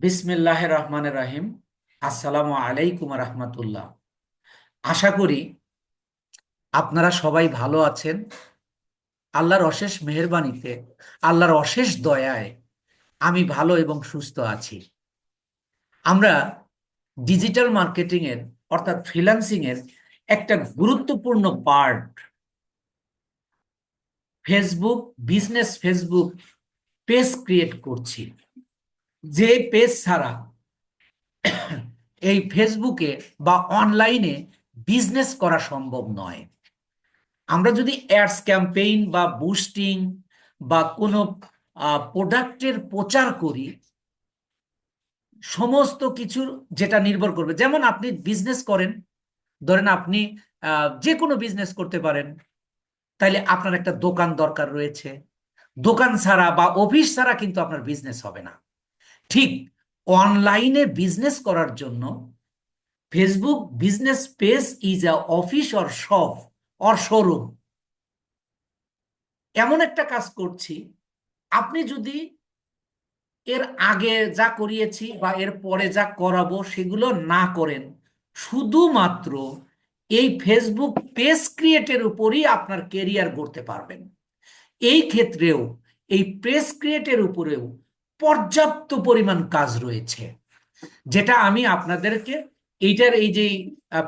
বিসমিল্লাহির রহমানির রহিম। আসসালামু আলাইকুম রহমতুল্লাহ। আশা করি আপনারা সবাই ভালো আছেন। আল্লাহর অশেষ মেহেরবানিতে, আল্লাহর অশেষ দয়ায় আমি ভালো এবং সুস্থ আছি। আমরা ডিজিটাল মার্কেটিং এর অর্থাৎ ফ্রিল্যান্সিং এর একটা গুরুত্বপূর্ণ part Facebook business Facebook page create করছি। যে পেজ ছাড়া এই ফেসবুকে বা অনলাইনে বিজনেস করা সম্ভব নয়। আমরা যদি অ্যাডস ক্যাম্পেইন বা বুস্টিং বা কোনো প্রোডাক্টের প্রচার করি, সমস্ত কিছুর যেটা নির্ভর করবে, যেমন আপনি বিজনেস করেন, ধরেন আপনি যে কোনো বিজনেস করতে পারেন, তাইলে আপনার একটা দোকান দরকার রয়েছে। দোকান ছাড়া বা অফিস ছাড়া কিন্তু আপনার বিজনেস হবে না। ঠিক অনলাইনে বিজনেস করার জন্য Facebook business page is a office or shop or showroom. এমন একটা কাজ করছি, আপনি যদি এর আগে যা করিয়েছি বা এর পরে যা করাবো সেগুলো না করেন, শুধুমাত্র এই ফেসবুক পেজ ক্রিয়েটের উপরই আপনার কেরিয়ার গড়তে পারবেন। এই ক্ষেত্রেও এই পেজ ক্রিয়েটের উপরেও পর্যাপ্ত পরিমাণ কাজ রয়েছে, যেটা আমি আপনাদেরকে এইটার এই যে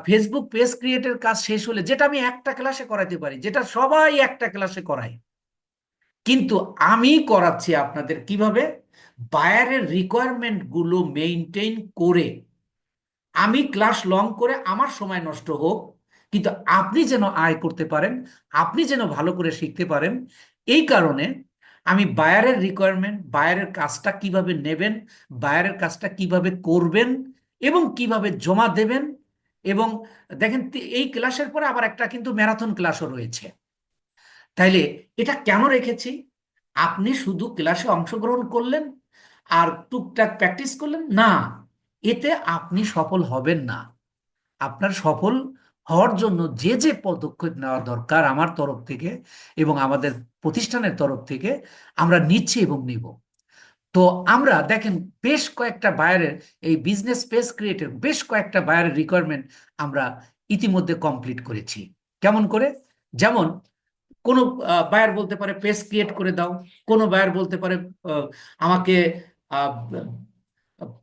ফেসবুক পেজ ক্রিয়েটের কাজ শেষ হলে যেটা আমি একটা ক্লাসে করাতে পারি, যেটা সবাই একটা ক্লাসে করায়, কিন্তু আমি করাচ্ছি আপনাদের কিভাবে বায়ারের রিকোয়ারমেন্ট গুলো মেইনটেইন করে। আমি ক্লাস লং করে আমার সময় নষ্ট হোক, কিন্তু আপনি যেন আয় করতে পারেন, আপনি যেন ভালো করে শিখতে পারেন। এই কারণে আমি বায়ারের রিকোয়ারমেন্ট, বায়ারের কাজটা কিভাবে নেবেন, বায়ারের কাজটা কিভাবে করবেন এবং কিভাবে জমা দেবেন। এবং দেখেন, এই ক্লাসের পরে আবার একটা কিন্তু ম্যারাথন ক্লাসও রয়েছে। তাইলে এটা কেন রেখেছি? আপনি শুধু ক্লাসে অংশগ্রহণ করলেন আর টুকটাক প্র্যাকটিস করলেন না, এতে আপনি সফল হবেন না। আপনার সফল হওয়ার জন্য যে যে পদক্ষেপ নেওয়া দরকার আমার তরফ থেকে এবং আমাদের প্রতিষ্ঠানের তরফ থেকে আমরা নিচ্ছি এবং নিব। তো আমরা দেখেন, বেশ কয়েকটা বায়ারের এই বিজনেস স্পেস ক্রিয়েটের বেশ কয়েকটা বায়ারের রিকোয়ারমেন্ট আমরা ইতিমধ্যে কমপ্লিট করেছি। কেমন করে? যেমন কোনো বায়ার বলতে পারে পেজ ক্রিয়েট করে দাও, কোনো বায়ার বলতে পারে আমাকে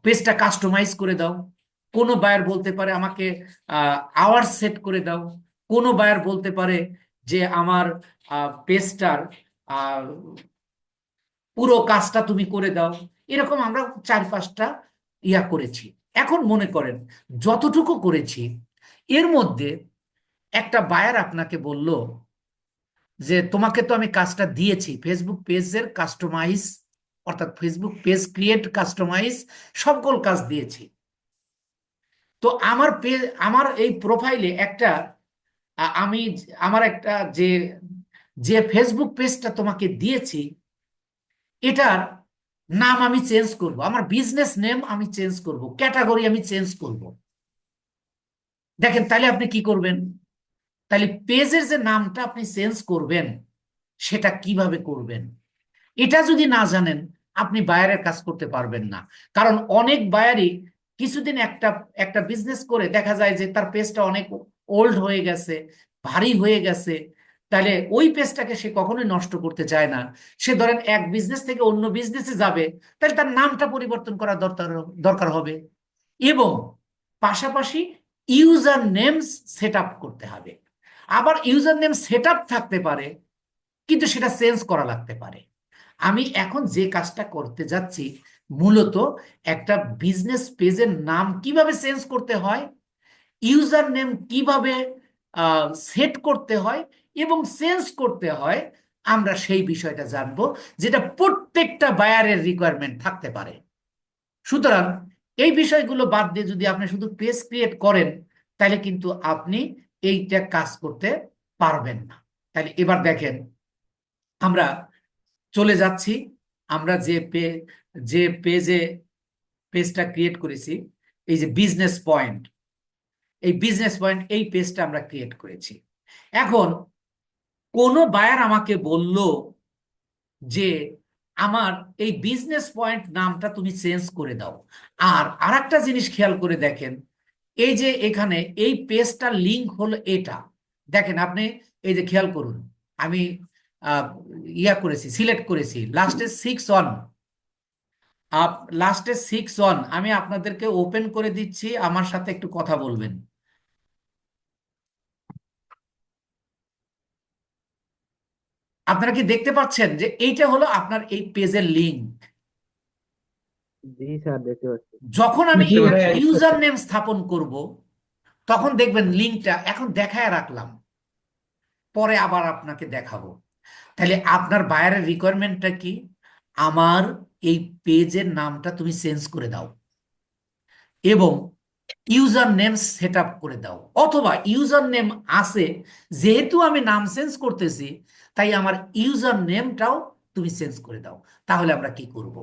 পেজটা কাস্টমাইজ করে দাও, কোনো বায়ার বলতে পারে আমাকে আওয়ার্স সেট করে দাও, কোনো বায়ার বলতে পারে যে আমার পেজটার পুরো কাজটা তুমি করে দাও। এরকম আমরা 4-5টা ইয়া করেছি। এখন মনে করেন যতটুকু করেছি, এর মধ্যে একটা বায়ার আপনাকে বলল যে তোমাকে তো আমি কাজটা দিয়েছি ফেসবুক পেজের কাস্টমাইজ, অর্থাৎ ফেসবুক পেজ ক্রিয়েট কাস্টমাইজ সকল কাজ দিয়েছি। তো আমার পেজ, আমার এই প্রোফাইলে একটা আমি আমার একটা যে যে ফেসবুক পেজটা তোমাকে দিয়েছি, এটার নাম আমি চেঞ্জ করব, আমার বিজনেস নেম আমি চেঞ্জ করব, ক্যাটাগরি আমি চেঞ্জ করব। দেখেন তাহলে আপনি কি করবেন? তাহলে পেজের যে নামটা আপনি চেঞ্জ করবেন, সেটা কিভাবে করবেন এটা যদি না জানেন, আপনি বায়ারের কাজ করতে পারবেন না। কারণ অনেক বায়ারই কিছুদিন একটা একটা বিজনেস করে দেখা যায় যে তার পেজটা অনেক ওল্ড হয়ে গেছে, ভারী হয়ে গেছে। তাহলে ওই পেজটাকে সে কখনোই নষ্ট করতে চায় না। সে ধরেন এক বিজনেস থেকে অন্য বিজনেসে যাবে, তাহলে তার নামটা পরিবর্তন করা দরকার দরকার হবে। এবং পাশাপাশি ইউজার নেমস সেট আপ করতে হবে। আবার ইউজার নেম সেট আপ থাকতে পারে, কিন্তু সেটা চেঞ্জ করা লাগতে পারে। আমি এখন যে কাজটা করতে যাচ্ছি, মূলত একটা বিজনেস পেজের নাম কিভাবে চেঞ্জ করতে হয়, ইউজার নেম কিভাবে সেট করতে হয় এবং চেঞ্জ করতে হয়, আমরা সেই বিষয়টা জানবো, যেটা প্রত্যেকটা বায়ারের রিকোয়ারমেন্ট থাকতে পারে। সুতরাং এই বিষয়গুলো বাদ দিয়ে যদি আপনি শুধু পেজ ক্রিয়েট করেন, তাহলে কিন্তু আপনি এইটা কাজ করতে পারবেন না। তাহলে এবার দেখেন, আমরা চলে যাচ্ছি। আমরা যে পেজটা ক্রিয়েট করেছি, এই যে বিজনেস পয়েন্ট, এই বিজনেস পয়েন্ট এই পেজটা আমরা ক্রিয়েট করেছি। এখন কোন বায়ার আমাকে বলল যে আমার এই বিজনেস পয়েন্ট নামটা তুমি চেঞ্জ করে দাও। আর আরেকটা জিনিস খেয়াল করে দেখেন, এই যে এখানে এই পেজটার লিংক হলো এটা, দেখেন আপনি এই যে খেয়াল করুন, আমি আহ, করেছি, সিলেক্ট করেছি লাস্টে 6 অন, লাস্টে 6 অন, আমি আপনাদেরকে ওপেন করে দিচ্ছি, আমার সাথে একটু কথা বলবেন। আপনারা কি দেখতে পাচ্ছেন যে এইটা হলো আপনার এই পেজের লিংক? জি স্যার, দেখতে পাচ্ছি। যখন আমি জি এখানে ভাইয়া, দেখতে ইউজার পাচ্ছি। নেম স্থাপন করব, তখন দেখবেন লিংকটা এখন দেখায় রাখলাম, পরে আবার আপনাকে দেখাবো। তাহলে আপনার বায়ারের রিকোয়ারমেন্টটা কি? আমার এই পেজের নামটা তুমি চেঞ্জ করে দাও এবং ইউজার নেম সেট আপ করে দাও, অথবা ইউজার নেম আছে, যেহেতু আমি নাম চেঞ্জ করতেছি তাই আমার ইউজার নেমটাও তুমি চেঞ্জ করে দাও। তাহলে আমরা কি করব?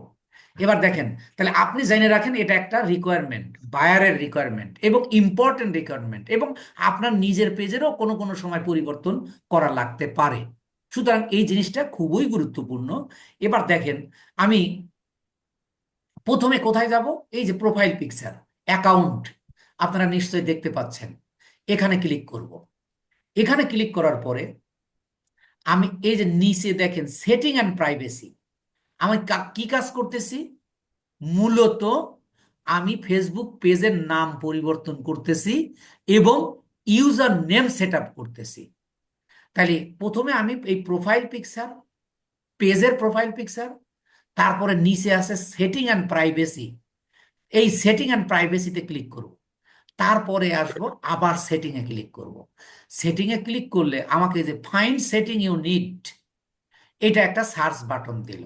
এবার দেখেন, তাহলে আপনি জেনে রাখেন এটা একটা রিকোয়ারমেন্ট, বায়ারের রিকোয়ারমেন্ট এবং ইম্পর্টেন্ট রিকোয়ারমেন্ট, এবং আপনার নিজের পেজেরও কোনো কোনো সময় পরিবর্তন করা লাগতে পারে। সুতরাং এই জিনিসটা খুবই গুরুত্বপূর্ণ। এবার দেখেন, আমি প্রথমে কোথায় যাব? এই যে প্রোফাইল পিকচার, অ্যাকাউন্ট, আপনারা নিশ্চয়ই দেখতে পাচ্ছেন, এখানে ক্লিক করব। এখানে ক্লিক করার পরে আমি এই যে নিচে দেখেন সেটিং অ্যান্ড প্রাইভেসি, আমি কি কাজ করতেছি? মূলত আমি ফেসবুক পেজের নাম পরিবর্তন করতেছি এবং ইউজার নেম সেট আপ করতেছি। তাহলে প্রথমে আমি এই প্রোফাইল পিকচার, পেজের প্রোফাইল পিকচার, তারপরে নিচে আছে সেটিং অ্যান্ড প্রাইভেসি, এই সেটিং অ্যান্ড প্রাইভেসিতে ক্লিক করব। তারপরে আসবো আবার সেটিং এ ক্লিক করব। সেটিং এ ক্লিক করলে আমাকে যে ফাইন্ড সেটিং ইউ নিড, এটা একটা সার্চ বাটন দিল।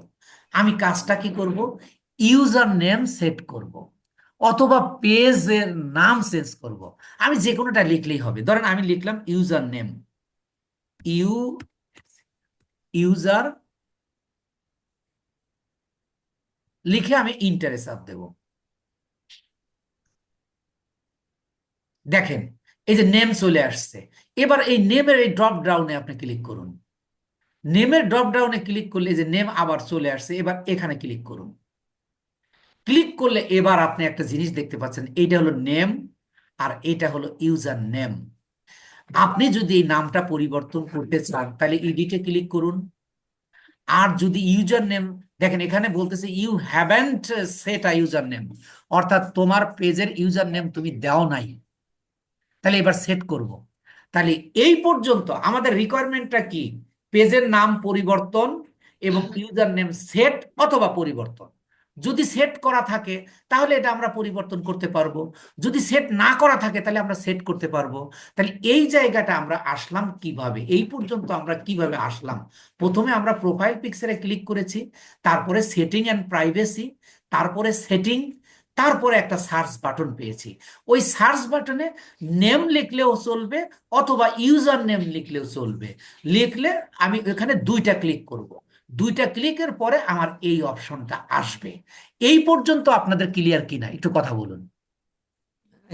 আমি কাজটা কি করব? ইউজার নেম সেট করব অথবা পেজের নাম চেঞ্জ করব। আমি যে কোনোটা লিখলেই হবে, ধরেন আমি লিখলাম ইউজার নেম, ইউ ইউজার, লিখে আমি ইন্টারে চাপ দেব। দেখেন এই যে নেম চলে আসছে। এবার এই নেমের এই ড্রপ ডাউনে আপনি ক্লিক করুন। নেমের ড্রপ ডাউনে ক্লিক করলে যে নেম আবার চলে আসছে, এবার এখানে ক্লিক করুন। ক্লিক করলে এবার আপনি একটা জিনিস দেখতে পাচ্ছেন, এইটা হলো নেম আর এটা হলো ইউজার নেম। আপনি যদি এই নামটা পরিবর্তন করতে চান তাহলে এডিটে ক্লিক করুন। আর যদি ইউজার নেম, দেখেন এখানে বলতেছে you haven't set a user name, অর্থাৎ তোমার পেজের ইউজার নেম তুমি দাও নাই। তাহলে এবার সেট করব। তাহলে এই পর্যন্ত আমাদের রিকোয়ারমেন্টটা কি? পেজের নাম পরিবর্তন এবং ইউজার নেম সেট অথবা পরিবর্তন। যদি সেট করা থাকে তাহলে এটা আমরা পরিবর্তন করতে পারবো, যদি সেট না করা থাকে তাহলে আমরা সেট করতে পারবো। তাহলে এই জায়গাটা আমরা আসলাম কিভাবে, এই পর্যন্ত আমরা কিভাবে আসলাম? প্রথমে আমরা প্রোফাইল পিকচারে ক্লিক করেছি, তারপরে সেটিং অ্যান্ড প্রাইভেসি, তারপরে সেটিং, তারপরে একটা সার্চ বাটন পেয়েছি। ওই সার্চ বাটনে নেম লিখলেও চলবে অথবা ইউজার নেম লিখলেও চলবে। লিখলে আমি এখানে দুইটা ক্লিক করব, দুইটা ক্লিকের পরে আমার এই অপশনটা আসবে। এই পর্যন্ত আপনাদের ক্লিয়ার কিনা একটু কথা বলুন।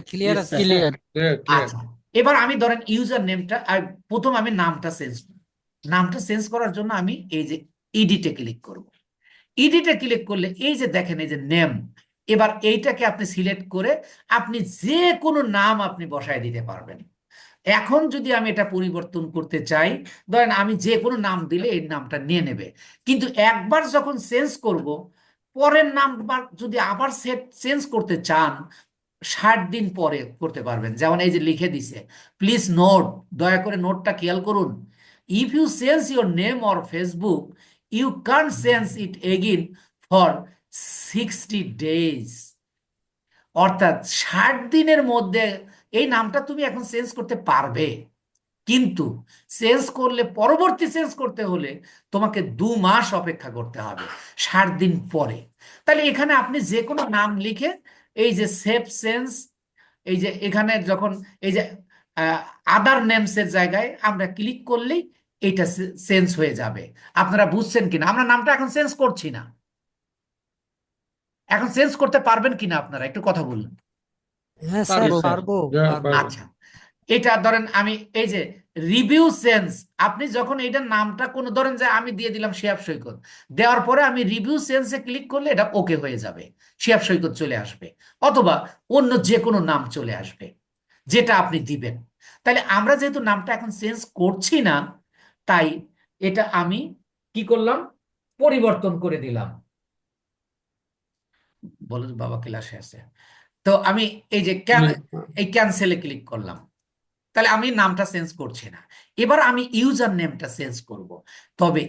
ক্লিয়ার আছে স্যার। Clear clear clear. আচ্ছা, এবার আমি ধরেন ইউজার নেমটা, প্রথম আমি নামটা চেঞ্জ, নামটা চেঞ্জ করার জন্য আমি এই যে এডিটে ক্লিক করব। এডিটে ক্লিক করলে এই যে দেখেন এই যে নেম, এবার এইটাকে আপনি সিলেক্ট করে আপনি যে কোনো নাম আপনি বসায় দিতে পারবেন। এখন যদি আমি এটা পরিবর্তন করতে চাই, ধরেন আমি যে কোনো নাম দিলে এই নামটা নিয়ে নেবে, কিন্তু একবার যখন চেঞ্জ করব, পরের নাম যদি আবার সেট চেঞ্জ করতে চান 60 দিন পরে করতে পারবেন। যেমন এই যে লিখে দিছে, প্লিজ নোট, দয়া করে নোটটা খেয়াল করুন, if you change your name or Facebook you can't change it again for 60 days. অর্থাৎ 60 দিনের মধ্যে এই নামটা তুমি এখন চেঞ্জ করতে পারবে, কিন্তু চেঞ্জ করলে, পরবর্তী চেঞ্জ করতে হলে তোমাকে 2 মাস অপেক্ষা করতে হবে 60 দিন পরে। তাহলে এখানে আপনি যে কোনো নাম লিখে এই যে সেভ চেঞ্জ, এই যে এখানে যখন এই যে আদার নেমসের জায়গায় আমরা ক্লিক করলেই এটা চেঞ্জ হয়ে যাবে। আপনারা বুঝছেন কিনা? আমরা নামটা এখন চেঞ্জ করছি না, এখন চেঞ্জ করতে পারবেন কিনা আপনারা একটু কথা বলুন। হ্যাঁ স্যার, পারবো স্যার, পারবো যা পারবো। পারবো। আচ্ছা, এটা ধরেন আমি এই যে রিভিউ সেন্স, আপনি যখন এইটার নামটা কোনো ধরেন যে আমি দিয়ে দিলাম শিহাব সৈকত, দেওয়ার পরে আমি রিভিউ সেন্সে ক্লিক করলে এটা ওকে হয়ে যাবে, শিহাব সৈকত চলে আসবে, অথবা অন্য যে কোনো নাম চলে আসবে যেটা আপনি দিবেন। তাহলে আমরা যেহেতু নামটা এখন চেঞ্জ করছি না, তাই এটা আমি কি করলাম, পরিবর্তন করে দিলাম। বলো যে বাবা ক্লাসে আছে। তো আমি এই যে এই ক্যান্সেলে ক্লিক করলাম, তাহলে আমি নামটা চেঞ্জ করছি না। এবার আমি ইউজার নেমটা চেঞ্জ করব। তবে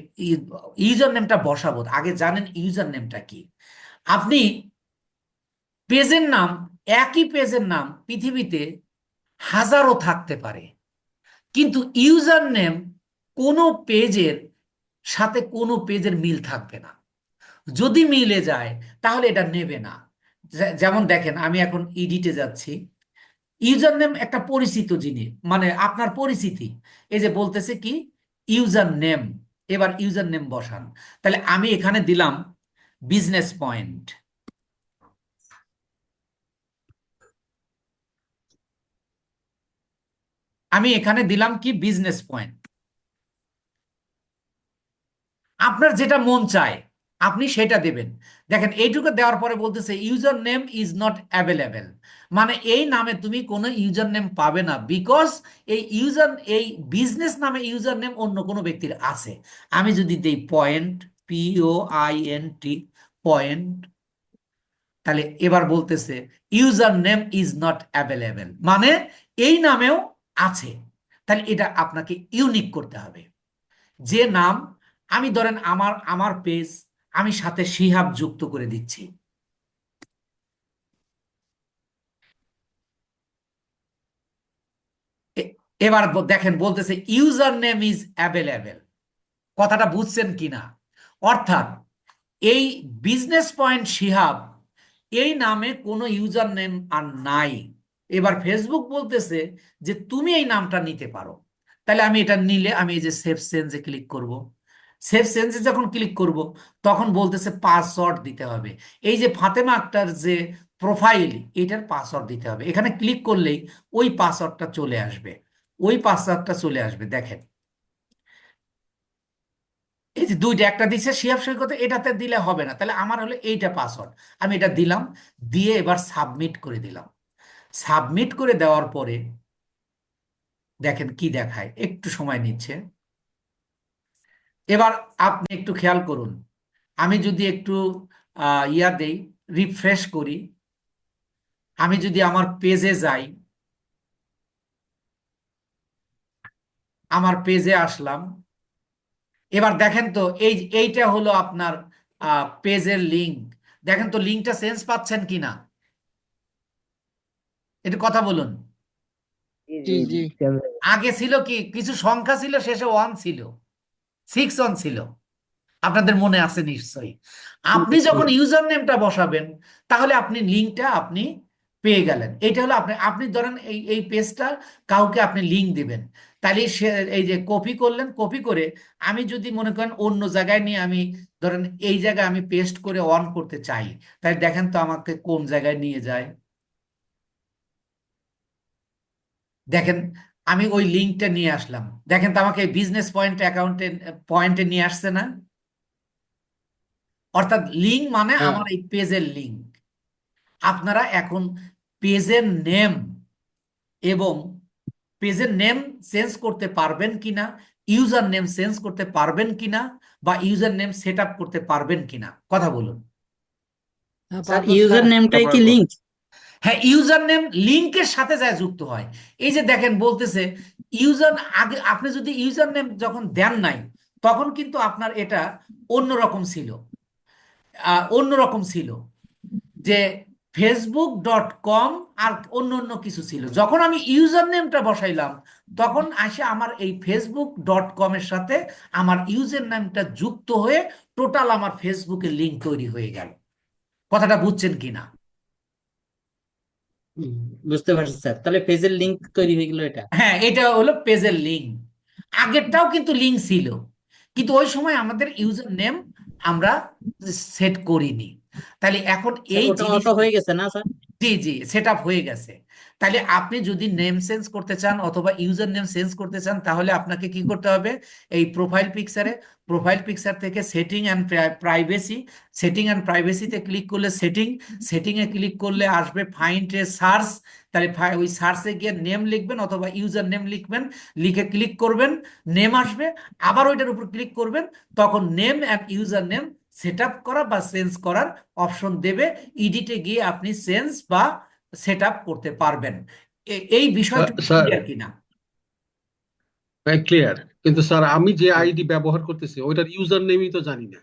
ইউজার নেমটা বসাবো আগে, জানেন ইউজার নেমটা কি? আপনি পেজের নাম, একই পেজের নাম পৃথিবীতে হাজারো থাকতে পারে, কিন্তু ইউজার নেম কোনো পেজের সাথে কোনো পেজের মিল থাকবে না। যদি মিলে যায় তাহলে এটা নেবে না। যেমন দেখেন, আমি এখন ইডিটে যাচ্ছি, ইউজার নেম একটা পরিচিত জিনিস, মানে আপনার পরিচিতি। এই যে বলতেছে কি ইউজার নেম, এবার ইউজার নেম বসান। তাহলে আমি এখানে দিলাম বিজনেস পয়েন্ট, আমি এখানে দিলাম কি বিজনেস পয়েন্ট। আপনার যেটা মন চায় আপনি সেটা দেবেন। দেখেন এইটুকু দেওয়ার পরে বলতেছে user name is not available, মানে এই নামে তুমি কোনো ইউজার নেম পাবে না, বিকজ এই বিজনেস নামে ইউজার নেম অন্য কোনো ব্যক্তির আছে। আমি যদি দেই পয়েন্ট, POINT, পয়েন্ট, তাহলে এবার বলতেছে user name is not available, মানে এই নামেও আছে। তাহলে এটা আপনাকে ইউনিক করতে হবে। যে নাম, আমি ধরেন আমার আমার পেজ, আমি সাথে শিহাব যুক্ত করে দিচ্ছি। এবার দেখেন বলতেছে ইউজার নেম ইজ অ্যাভেলেবেল, কথাটা বুঝছেন কিনা? অর্থাৎ এই বিজনেস পয়েন্ট শিহাব এই নামে কোনো ইউজার নেম আর নাই। এবার ফেসবুক বলতেছে যে তুমি এই নামটা নিতে পারো। তাহলে আমি এটা নিলে আমি এই যে সেভ চেঞ্জে ক্লিক করব। সেভ চেঞ্জে যখন ক্লিক করব তখন বলতেছে পাসওয়ার্ড দিতে হবে। এই যে ফাতেমা আক্তার যে প্রোফাইল, এটার পাসওয়ার্ড দিতে হবে। এখানে ক্লিক করলেই ওই পাসওয়ার্ডটা চলে আসবে, ওই পাসওয়ার্ডটা চলে আসবে। দেখেন এই যে দুইটা, একটা দিচ্ছে শিহাব সৈকত, এটাতে দিলে হবে না, তাহলে আমার হলো এইটা পাসওয়ার্ড। আমি এটা দিলাম, দিয়ে এবার সাবমিট করে দিলাম। সাবমিট করে দেওয়ার পরে দেখেন কি দেখায়, একটু সময় নিচ্ছে। এবার আপনি একটু খেয়াল করুন, আমি যদি একটু ইয়া দেই, রিফ্রেশ করি, আমি যদি আমার পেজে যাই, আমার পেজে আসলাম, এবার দেখেন তো এইটা হলো আপনার পেজের লিংক। দেখেন তো লিংকটা চেঞ্জ পাচ্ছেন কিনা, একটু কথা বলুন। জি জি জি জি চেঞ্জ হয়ে গেছে। আগে ছিল কি কিছু সংখ্যা ছিল, শেষে 1 ছিল, 6 ছিল, আপনাদের মনে আছে নিশ্চয়ই। আপনি জি যখন ইউজার নেমটা বসাবেন তাহলে আপনি লিঙ্কটা আপনি পেয়ে গেলেন। এটা হলো আপনি আপনি ধরেন এই পেজটা কাউকে আপনি লিঙ্ক দিবেন, তাহলে সে এই যে কপি করলেন, কপি করে আমি যদি মনে করেন অন্য জায়গায় নিয়ে আমি ধরেন এই জায়গায় আমি পেস্ট করে অন করতে চাই, তাই দেখেন তো আমাকে কোন জায়গায় নিয়ে যায়। দেখেন আমি ওই লিঙ্কটা নিয়ে আসলাম, দেখেন তো আমাকে বিজনেস পয়েন্ট অ্যাকাউন্টে পয়েন্টে নিয়ে আসছে না? অর্থাৎ লিঙ্ক মানে হ্যাঁ। আমার এই পেজের লিঙ্ক। আপনারা এখন পেজের নেম এবং পেজের নেম চেঞ্জ করতে পারবেন কিনা, ইউজার নেম চেঞ্জ করতে পারবেন কিনা, বা ইউজার নেম সেট আপ করতে পারবেন কিনা, কথা বলুন। হ্যাঁ, স্যার পারবো স্যার। ইউজার নেমটাই কি পারবো। লিংক? হ্যাঁ, ইউজার নেম লিঙ্কের সাথে যায় যুক্ত হয়। এই যে দেখেন বলতেছে ইউজার, আগে আপনি যদি ইউজার নেম যখন দেন নাই তখন কিন্তু আপনার এটা অন্যরকম ছিল, অন্যরকম ছিল যে Facebook.com আর অন্য অন্য কিছু ছিল। যখন আমি ইউজার নেমটা বসাইলাম তখন আসে আমার এই Facebook.com এর সাথে আমার ইউজার নেমটা যুক্ত হয়ে টোটাল আমার ফেসবুকের লিঙ্ক তৈরি হয়ে গেল। কথাটা বুঝছেন কিনা? হুম, বুঝতে পারছি স্যার, তাহলে পেজের লিংক তৈরি হয়ে গেল এটা। হ্যাঁ, এটা হলো পেজের লিঙ্ক। আগেরটাও কিন্তু লিঙ্ক ছিল, কিন্তু ওই সময় আমাদের ইউজার নেম আমরা সেট করিনি। তাহলে এখন স্যার এই ওটা জিনিস, অটো হয়ে গেছে না স্যার? জি জি, সেট আপ হয়ে গেছে। তাহলে আপনি যদি নেম চেঞ্জ করতে চান অথবা ইউজার নেম চেঞ্জ করতে চান, তাহলে আপনাকে কি করতে হবে, এই প্রোফাইল পিকচার থেকে setting and privacy, setting and প্রাইভেসিতে ক্লিক করলে সেটিংয়ে ক্লিক করলে আসবে ফাইন্ড এ সার্চ। তাহলে ওই সার্চে গিয়ে নেম লিখবেন অথবা ইউজার নেম লিখবেন, লিখে ক্লিক করবেন, নেম আসবে, আবার ওইটার উপর ক্লিক করবেন, তখন name and user name set up করা বা চেঞ্জ করার অপশন দেবে। ইডিটে গিয়ে আপনি চেঞ্জ বা সেট আপ করতে পারবেন। এই বিষয়টা স্যার ক্লিয়ার কিনা? ক্লিয়ার, কিন্তু স্যার আমি যে আইডি ব্যবহার করতেছি ওইটার ইউজার নেমই তো জানি না।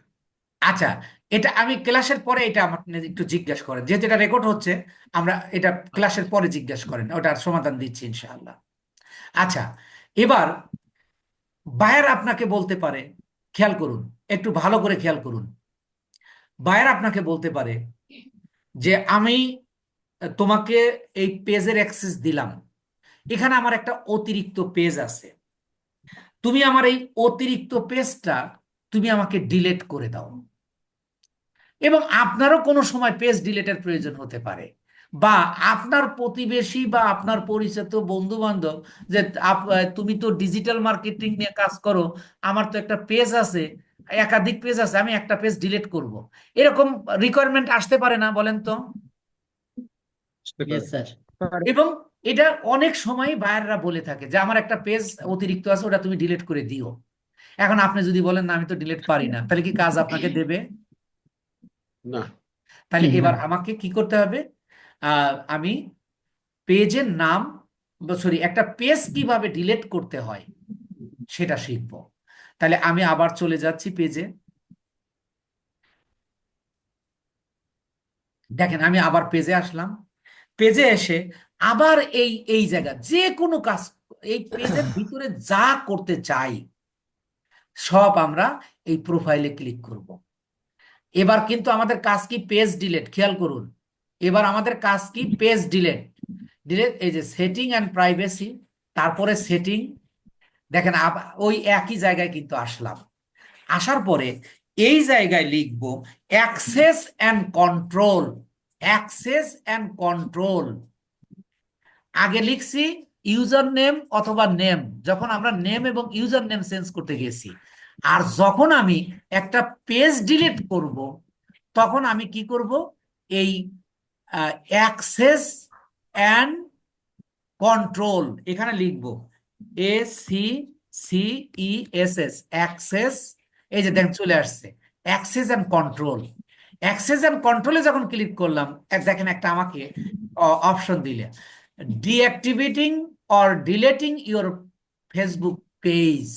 আচ্ছা, এটা আমি ক্লাসের পরে এটা আপনি একটু জিজ্ঞেস করেন, যেহেতু এটা রেকর্ড হচ্ছে, আমরা এটা ক্লাসের পরে জিজ্ঞেস করেন, ওটার সমাধান দিচ্ছি ইনশাআল্লাহ। আচ্ছা, এবার বায়ার আপনাকে বলতে পারে, খেয়াল করুন, একটু ভালো করে খেয়াল করুন, বায়ার আপনাকে বলতে পারে যে আমি তোমাকে এই পেজের অ্যাক্সেস দিলাম, এখানে আমার একটা অতিরিক্ত পেজ আছে, তুমি আমার এই অতিরিক্ত পেজটা তুমি আমাকে ডিলিট করে দাও। এবং আপনারও কোনো সময় পেজ ডিলিটের প্রয়োজন হতে পারে, বা আপনার প্রতিবেশী বা আপনার পরিচিত বন্ধু বান্ধব, যে তুমি তো ডিজিটাল মার্কেটিং নিয়ে কাজ করো, আমার তো একটা পেজ আছে, একাধিক পেজ আছে, আমি একটা পেজ ডিলিট করব, এরকম রিকোয়ারমেন্ট আসতে পারে না, বলেন তো? বুঝতে ইয়েস পারেন? স্যার। এবং এটা অনেক সময় বায়াররা বলে থাকে যে আমার একটা পেজ অতিরিক্ত আছে, ওটা তুমি ডিলিট করে দিও। এখন আপনি যদি বলেন না আমি তো ডিলিট পারি না, তাহলে কি কাজ আপনাকে দেবে? না। তাহলে এবার না। আমাকে কি করতে হবে, আমি পেজের নাম, সরি, একটা পেজ কিভাবে ডিলিট করতে হয় সেটা শিখবো। তাহলে আমি আবার চলে যাচ্ছি পেজে, দেখেন আমি আবার পেজে আসলাম, পেজে এসে আবার এই এই জায়গা যে কোনো কাজ, এই পেজের ভিতরে যা করতে চাই সব আমরা এই প্রোফাইলে ক্লিক করব। এবার কিন্তু আমাদের কাজ কি, পেজ ডিলিট, খেয়াল করুন, এবার আমাদের কাজ কি, পেজ ডিলিট। এই যে সেটিং অ্যান্ড প্রাইভেসি, তারপরে সেটিং, দেখেন ওই একই জায়গায় কিন্তু আসলাম, আসার পরে এই জায়গায় লিখবো access and control. Access and control, আগে লিখছি ইউজার নেম অথবা নেম, যখন আমরা নেম এবং ইউজার নেম চেঞ্জ করতে গেছি। আর যখন আমি একটা পেজ ডিলিট করব, তখন আমি কি করব, এই অ্যাক্সেস অ্যান্ড কন্ট্রোল এখানে লিখবো ACCESS, অ্যাক্সেস, এই যে দেখেন চলে আসছে access and control. Access and কন্ট্রোলে যখন ক্লিক করলাম, দেখেন একটা আমাকে অপশন দিলে, deactivating or deleting your Facebook page.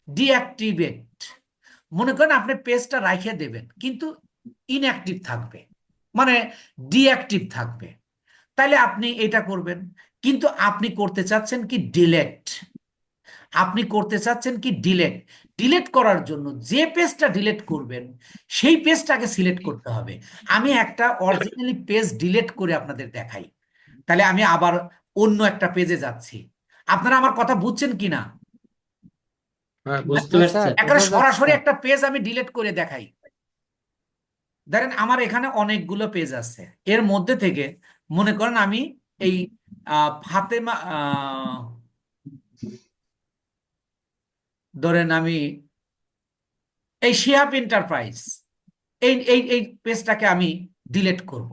Deactivate, মনে করেন আপনি পেজটা রাখিয়ে দেবেন কিন্তু ইনঅ্যাক্টিভ থাকবে, মানে ডিঅ্যাক্টিভ থাকবে, তাহলে আপনি এটা করবেন। কিন্তু আপনি করতে চাচ্ছেন কি ডিলেট, আপনি করতে চাচ্ছেন কি ডিলেট। ডিলেট করার জন্য যে পেজটা ডিলেট করবেন সেই পেজটাকে সিলেক্ট করতে হবে। আমি একটা অরিজিনালি পেজ ডিলেট করে আপনাদের দেখাই, তাহলে আমি আবার অন্য একটা পেজে যাচ্ছি, আপনারা আমার কথা বুঝছেন কিনা? হ্যাঁ, বুঝতে বুঝতে পারছি স্যার স্যার। একেবারে বোঝা যাচ্ছে সরাসরি স্যার। একটা পেজ আমি ডিলেট করে দেখাই। ধরেন আমার এখানে অনেকগুলো পেজ আছে, এর মধ্যে থেকে মনে করেন আমি এই ফাতেমা, ধরেন আমি এই শিহাব এন্টারপ্রাইজ, এই এই এই পেজটাকে আমি ডিলিট করব,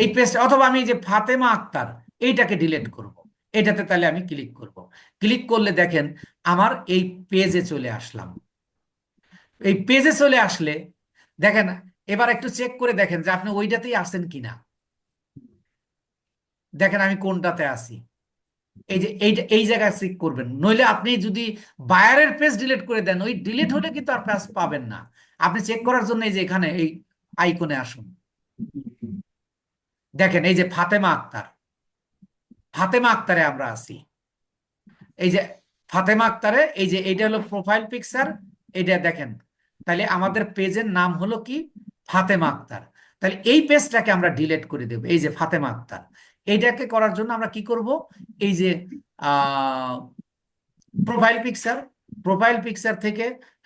এই পেজটা, অথবা আমি এই যে ফাতেমা আক্তার এইটাকে ডিলিট করব, এটাতে তাহলে আমি ক্লিক করব। ক্লিক করলে দেখেন আমার এই পেজে চলে আসলাম। এই পেজে চলে আসলে দেখেন, এবার একটু চেক করে দেখেন যে আপনি ওইটাতেই আছেন কিনা, দেখেন আমি কোনটাতে আছি। এই যে এইটা, এই জায়গায় চেক করবেন, নইলে আপনি যদি বায়ারের পেজ ডিলিট করে দেন, ওই ডিলিট হলে কিন্তু আর পেজ পাবেন না। আপনি চেক করার জন্য এই যে এখানে এই আইকনে আসুন, দেখেন এই যে ফাতেমা আক্তার, ফাতেমা আক্তারে আমরা আছি, এই যে ফাতেমা আক্তারে, এই যে এইটা হলো প্রোফাইল পিকচার, এটা দেখেন, তাহলে আমাদের পেজের নাম হলো কি, ফাতেমা আক্তার। তাহলে এই পেজটাকে আমরা ডিলিট করে দেব, এই যে ফাতেমা আক্তার। এইটাকে করার জন্য আমরা কি করব, এই যে প্রোফাইল পিকচার, প্রোফাইল পিকচার থেকে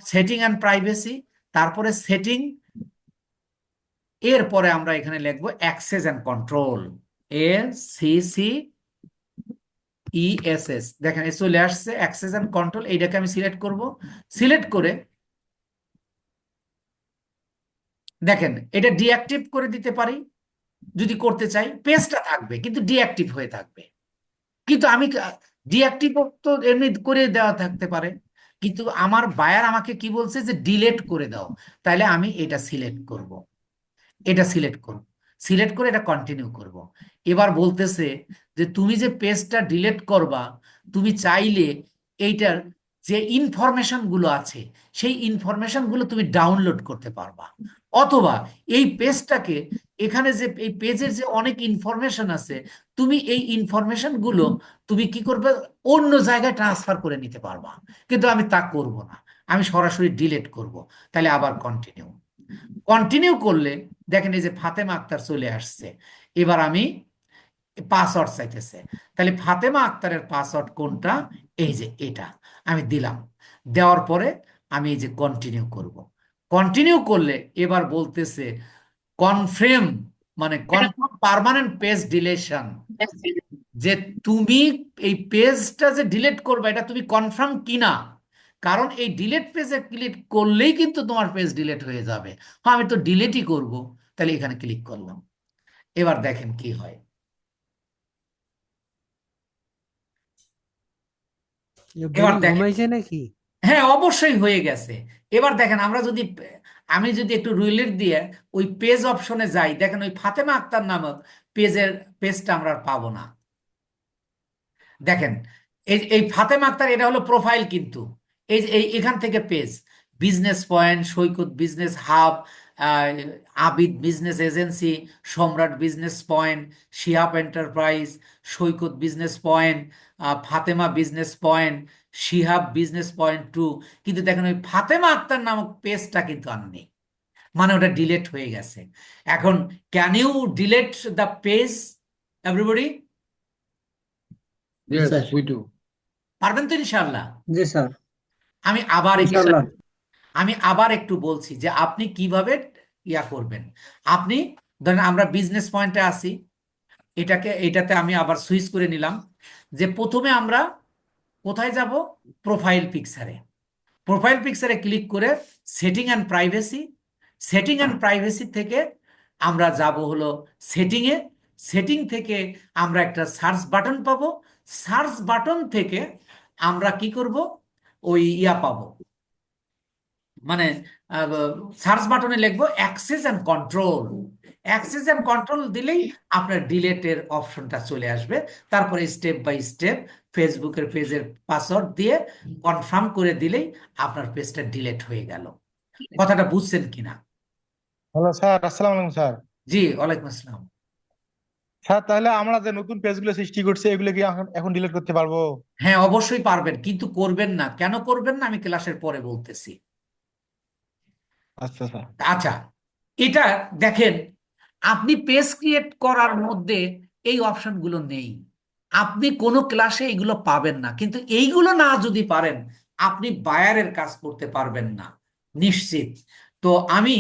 সেটিং অ্যান্ড প্রাইভেসি, তারপরে সেটিং, এরপরে আমরা এখানে লিখবো অ্যাক্সেস অ্যান্ড কন্ট্রোল, ACCESS। দেখেন এ চলে আসছে অ্যাক্সেস অ্যান্ড কন্ট্রোল, এইটাকে আমি সিলেক্ট করব। সিলেক্ট করে দেখেন এটা ডিঅ্যাক্টিভ করে দিতে পারি, যদি করতে চাই পেজটা থাকবে কিন্তু ডিঅ্যাক্টিভ হয়ে থাকবে। কিন্তু আমি ডিঅ্যাক্টিভ তো এমনি করে দেওয়া থাকতে পারে, কিন্তু আমার বায়ার আমাকে কি বলছে যে ডিলেট করে দাও, তাহলে আমি এটা সিলেক্ট করব, এটা সিলেক্ট করব, সিলেক্ট করে এটা কন্টিনিউ করব। এবার বলতেছে যে তুমি যে পেজটা ডিলেট করবা, তুমি চাইলে এইটার যে ইনফরমেশন গুলো আছে সেই ইনফরমেশন গুলো তুমি ডাউনলোড করতে পারবা, অথবা এই পেজটাকে, এখানে যে এই পেজের যে অনেক ইনফরমেশন আছে, তুমি এই ইনফরমেশন গুলো তুমি কি করবে, অন্য জায়গায় ট্রান্সফার করে নিতে পারবা। কিন্তু আমি তা করব না, আমি সরাসরি ডিলেট করব। তাহলে আবার কন্টিনিউ, কন্টিনিউ করলে দেখেন এই যে ফাতেমা আক্তার চলে আসছে। এবার আমি পাসওয়ার্ড চাইতেছে, তাহলে ফাতেমা আক্তারের পাসওয়ার্ড কোনটা, এই যে এটা আমি দিলাম। দেওয়ার পরে আমি এই যে কন্টিনিউ করব। কন্টিনিউ করলে এবার বলতেছে কনফার্ম, মানে কনফার্ম পার্মানেন্ট পেজ ডিলেশন, যে তুমি এই পেজটা যে ডিলিট করবে এটা তুমি কনফার্ম কিনা। কারণ এই ডিলিট পেজে ক্লিক করলেই কিন্তু তোমার পেজ ডিলিট হয়ে যাবে। হ্যাঁ আমি তো ডিলিটই করব, তাহলে এখানে ক্লিক করলাম। এবার দেখেন কি হয়। এবার বুড়ি দেখেন, ঘুমাইছে নাকি? হ্যাঁ অবশ্যই হয়ে গেছে। এবার দেখেন আমরা যদি, আমি যদি একটু রুইলেট দিয়ে ওই পেজ অপশনে যাই, দেখেন ওই ফাতেমা আক্তার নামক পেজটা আমরা আর পাবো না। দেখেন এই এই ফাতেমা আক্তার এটা হলো প্রোফাইল, কিন্তু এই যে এখান থেকে page, business point, Saikat business hub, Abid business agency, Samrat business point, Shihab enterprise, Saikat business point, Fatema business point, Shihab business point 2। কিন্তু দেখেন ওই ফাতেমা আক্তার নামক পেজটা কিন্তু আর নেই, মানে ওটা ডিলেট হয়ে গেছে। এখন can you delete the page everybody? Yes, sir. we do. পারবেন তো ইনশাআল্লাহ? জি স্যার, আমি আবার একটু, ইনশাআল্লাহ। আমি আবার একটু বলছি যে আপনি কিভাবে ইয়া করবেন। আপনি ধরেন আমরা বিজনেস পয়েন্টে আসি, এটাতে আমি আবার সুইচ করে নিলাম, যে প্রথমে আমরা কোথায় যাব, প্রোফাইল পিকচারে। প্রোফাইল পিকচারে ক্লিক করে setting and privacy, setting and privacy থেকে আমরা যাব হলো সেটিংয়ে। সেটিং থেকে আমরা একটা সার্চ বাটন পাবো, সার্চ বাটন থেকে আমরা কি করব, ওই ইয়া পাবো, মানে সার্চ বাটনে লিখবো access and control. Access and control দিলেই আপনার ডিলেটের অপশনটা চলে আসবে। তারপরে স্টেপ বাই স্টেপ ফেসবুকের পেজের পাসওয়ার্ড দিয়ে কনফার্ম করে দিলেই আপনার পেজটা ডিলেট হয়ে গেল। কথাটা বুঝছেন কিনা? হ্যালো স্যার, আসসালামু আলাইকুম স্যার। জি ওয়ালাইকুম আসসালাম। স্যার তাহলে আমরা যে নতুন পেজগুলো সৃষ্টি করছি এগুলো কি এখন ডিলিট করতে পারবো? হ্যাঁ অবশ্যই পারবেন, কিন্তু করবেন না। কেন করবেন না আমি ক্লাসের পরে বলতেছি। আচ্ছা স্যার। আচ্ছা, এটা দেখেন আপনি পেজ ক্রিয়েট করার মধ্যে এই অপশনগুলো নেই, আপনি কোনো ক্লাসে এগুলো পাবেন না। কিন্তু এইগুলো না যদি পারেন আপনি বায়ারের কাজ করতে পারবেন না, নিশ্চিত। তো আমি